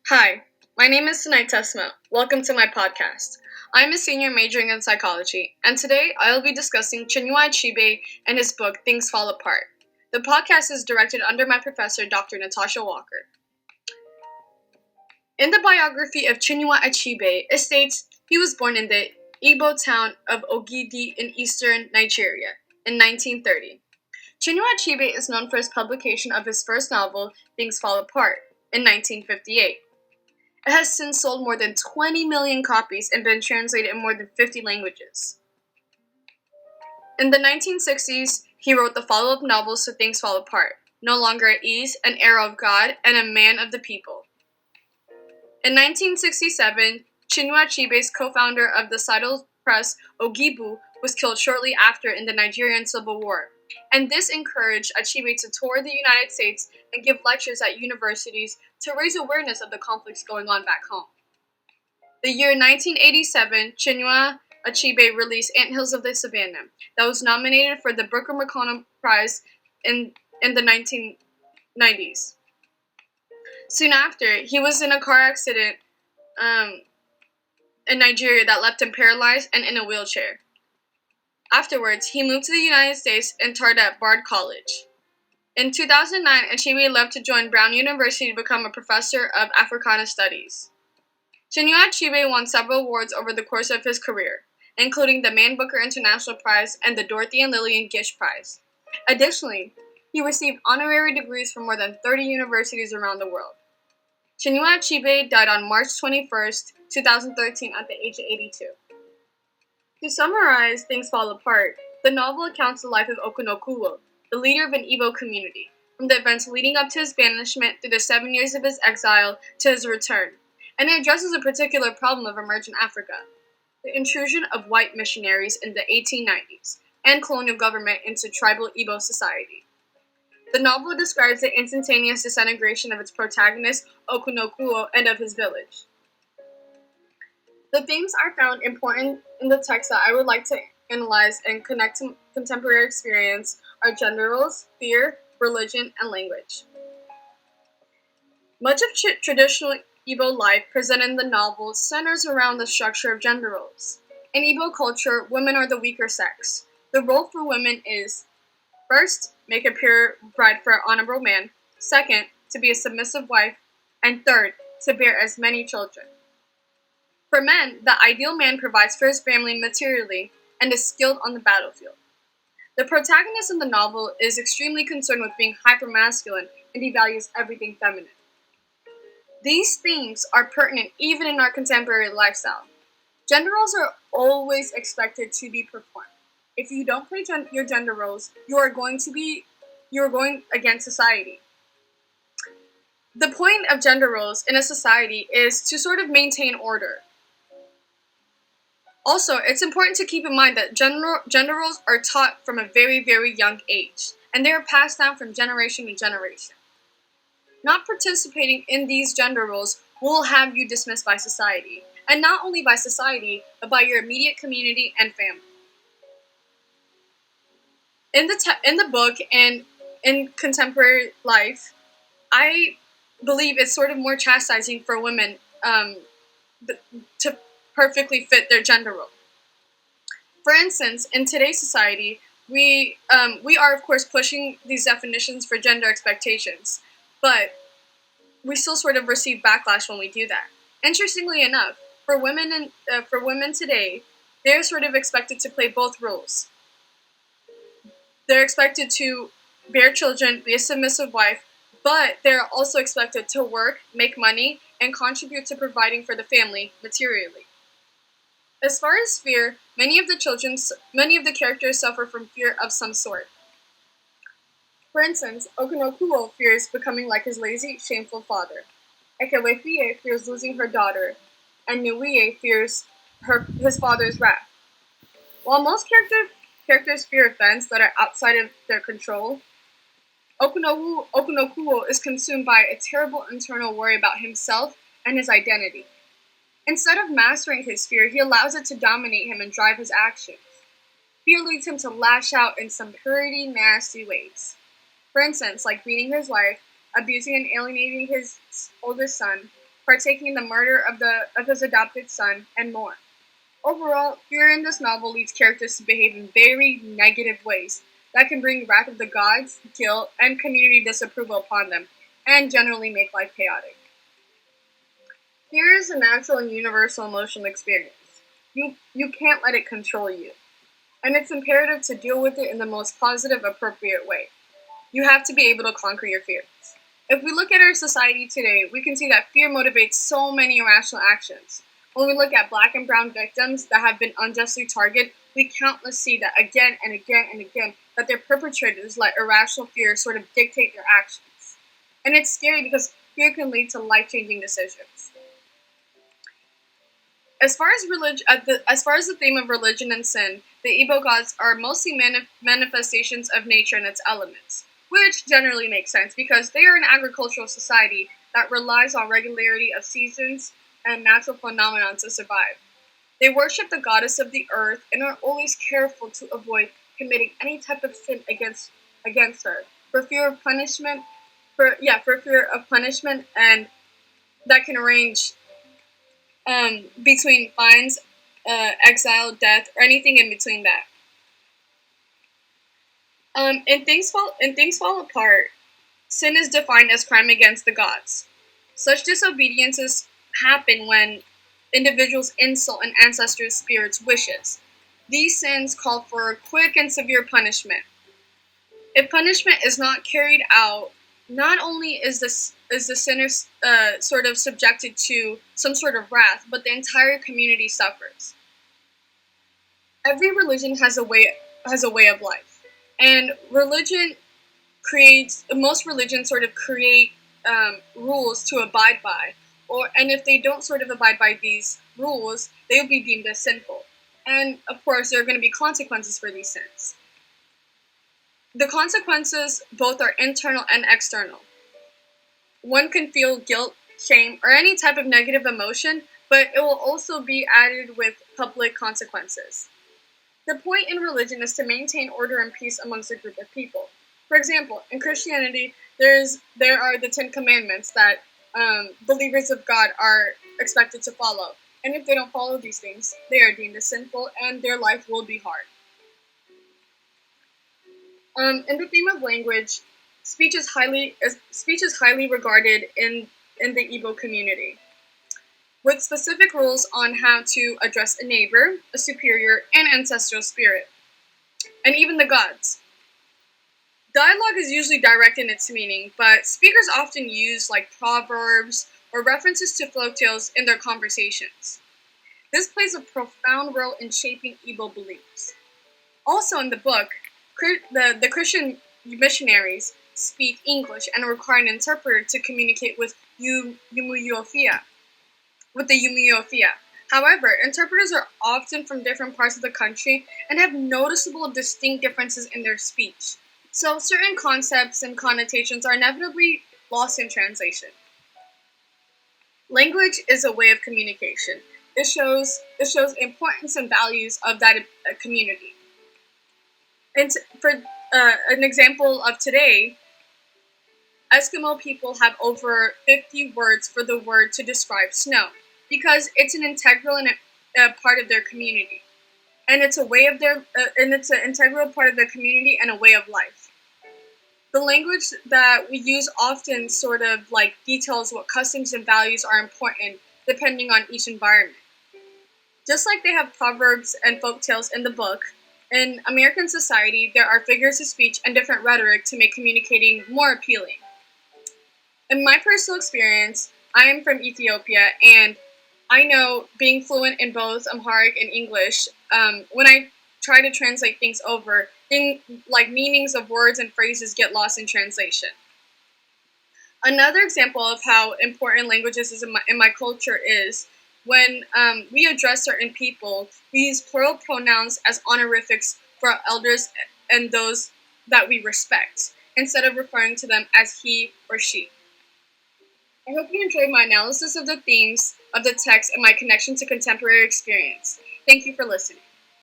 Hi, my name is Senayt Tesema. Welcome to my podcast. I'm a senior majoring in psychology, and today I'll be discussing Chinua Achebe and his book Things Fall Apart. The podcast is directed under my professor, Dr. Natasha Walker. In the biography of Chinua Achebe, it states he was born in the Igbo town of Ogidi in eastern Nigeria in 1930. Chinua Achebe is known for his publication of his first novel, Things Fall Apart, in 1958. It has since sold more than 20 million copies and been translated in more than 50 languages. In the 1960s, he wrote the follow-up novels to Things Fall Apart, No Longer at Ease, An Arrow of God, and A Man of the People. In 1967, Chinua Achebe's co-founder of the Sidle Press, Ogibu, was killed shortly after in the Nigerian Civil War, and this encouraged Achebe to tour the United States and give lectures at universities to raise awareness of the conflicts going on back home. The year 1987, Chinua Achebe released Anthills of the Savannah, that was nominated for the Booker McConnell Prize in the 1990s. Soon after, he was in a car accident in Nigeria that left him paralyzed and in a wheelchair. Afterwards, he moved to the United States and taught at Bard College. In 2009, Achebe left to join Brown University to become a professor of Africana Studies. Chinua Achebe won several awards over the course of his career, including the Man Booker International Prize and the Dorothy and Lillian Gish Prize. Additionally, he received honorary degrees from more than 30 universities around the world. Chinua Achebe died on March 21, 2013 at the age of 82. To summarize Things Fall Apart, the novel accounts the life of Okunokuwo, the leader of an Igbo community, from the events leading up to his banishment through the 7 years of his exile to his return, and it addresses a particular problem of emergent Africa, the intrusion of white missionaries in the 1890s and colonial government into tribal Igbo society. The novel describes the instantaneous disintegration of its protagonist, Okunokuwo, and of his village. The themes are found important in the text that I would like to analyze and connect to contemporary experience are gender roles, fear, religion, and language. Much of traditional Igbo life presented in the novel centers around the structure of gender roles. In Igbo culture, women are the weaker sex. The role for women is, first, make a pure bride for an honorable man, second, to be a submissive wife, and third, to bear as many children. For men, the ideal man provides for his family materially and is skilled on the battlefield. The protagonist in the novel is extremely concerned with being hypermasculine and he values everything feminine. These themes are pertinent even in our contemporary lifestyle. Gender roles are always expected to be performed. If you don't play your gender roles, you are going against society. The point of gender roles in a society is to sort of maintain order. Also, it's important to keep in mind that gender roles are taught from a very, very young age, and they are passed down from generation to generation. Not participating in these gender roles will have you dismissed by society, and not only by society, but by your immediate community and family. In the book and in contemporary life, I believe it's sort of more chastising for women to perfectly fit their gender role. For instance, in today's society, we are of course pushing these definitions for gender expectations, but we still sort of receive backlash when we do that. Interestingly enough, for women today, they're sort of expected to play both roles. They're expected to bear children, be a submissive wife, but they're also expected to work, make money, and contribute to providing for the family materially. As far as fear, many of the characters suffer from fear of some sort. For instance, Okunokuwo fears becoming like his lazy, shameful father. Ekewefie fears losing her daughter, and Nuwie fears his father's wrath. While most characters fear events that are outside of their control, Okunokuwo is consumed by a terrible internal worry about himself and his identity. Instead of mastering his fear, he allows it to dominate him and drive his actions. Fear leads him to lash out in some pretty nasty ways. For instance, like beating his wife, abusing and alienating his oldest son, partaking in the murder of his adopted son, and more. Overall, fear in this novel leads characters to behave in very negative ways that can bring wrath of the gods, guilt, and community disapproval upon them, and generally make life chaotic. Fear is a natural and universal emotional experience. You can't let it control you, and it's imperative to deal with it in the most positive, appropriate way. You have to be able to conquer your fears. If we look at our society today, we can see that fear motivates so many irrational actions. When we look at black and brown victims that have been unjustly targeted, we countless see that again and again and again that their perpetrators let irrational fear sort of dictate their actions. And it's scary because fear can lead to life-changing decisions. As far as the theme of religion and sin, the Igbo gods are mostly manifestations of nature and its elements, which generally makes sense because they are an agricultural society that relies on regularity of seasons and natural phenomena to survive. They worship the goddess of the earth and are always careful to avoid committing any type of sin against her for fear of punishment. For fear of punishment, and that can range between fines, exile, death, or anything in between that. In things fall apart, sin is defined as crime against the gods. Such disobediences happen when individuals insult an ancestor's spirit's wishes. These sins call for quick and severe punishment. If punishment is not carried out, not only is the sinner sort of subjected to some sort of wrath, but the entire community suffers. Every religion has a way of life, and most religions sort of create rules to abide by, and if they don't sort of abide by these rules, they will be deemed as sinful. And of course, there are going to be consequences for these sins. The consequences both are internal and external. One can feel guilt, shame, or any type of negative emotion, but it will also be added with public consequences. The point in religion is to maintain order and peace amongst a group of people. For example, in Christianity, there are the Ten Commandments that believers of God are expected to follow. And if they don't follow these things, they are deemed as sinful and their life will be hard. In the theme of language, speech is highly regarded in the Igbo community, with specific rules on how to address a neighbor, a superior, and ancestral spirit, and even the gods. Dialogue is usually direct in its meaning, but speakers often use like proverbs or references to folktales in their conversations. This plays a profound role in shaping Igbo beliefs. Also in the book, the Christian missionaries speak English and require an interpreter to communicate with the Umuofia. However, interpreters are often from different parts of the country and have noticeable distinct differences in their speech. So certain concepts and connotations are inevitably lost in translation. Language is a way of communication. It shows importance and values of that community. And for an example of today, Eskimo people have over 50 words for the word to describe snow because it's an integral part of their community, and it's an integral part of their community and a way of life. The language that we use often sort of like details what customs and values are important depending on each environment. Just like they have proverbs and folktales in the book, in American society, there are figures of speech and different rhetoric to make communicating more appealing. In my personal experience, I am from Ethiopia, and I know being fluent in both Amharic and English, when I try to translate things over, like meanings of words and phrases get lost in translation. Another example of how important languages is in my culture is when we address certain people, we use plural pronouns as honorifics for our elders and those that we respect, instead of referring to them as he or she. I hope you enjoyed my analysis of the themes of the text and my connection to contemporary experience. Thank you for listening.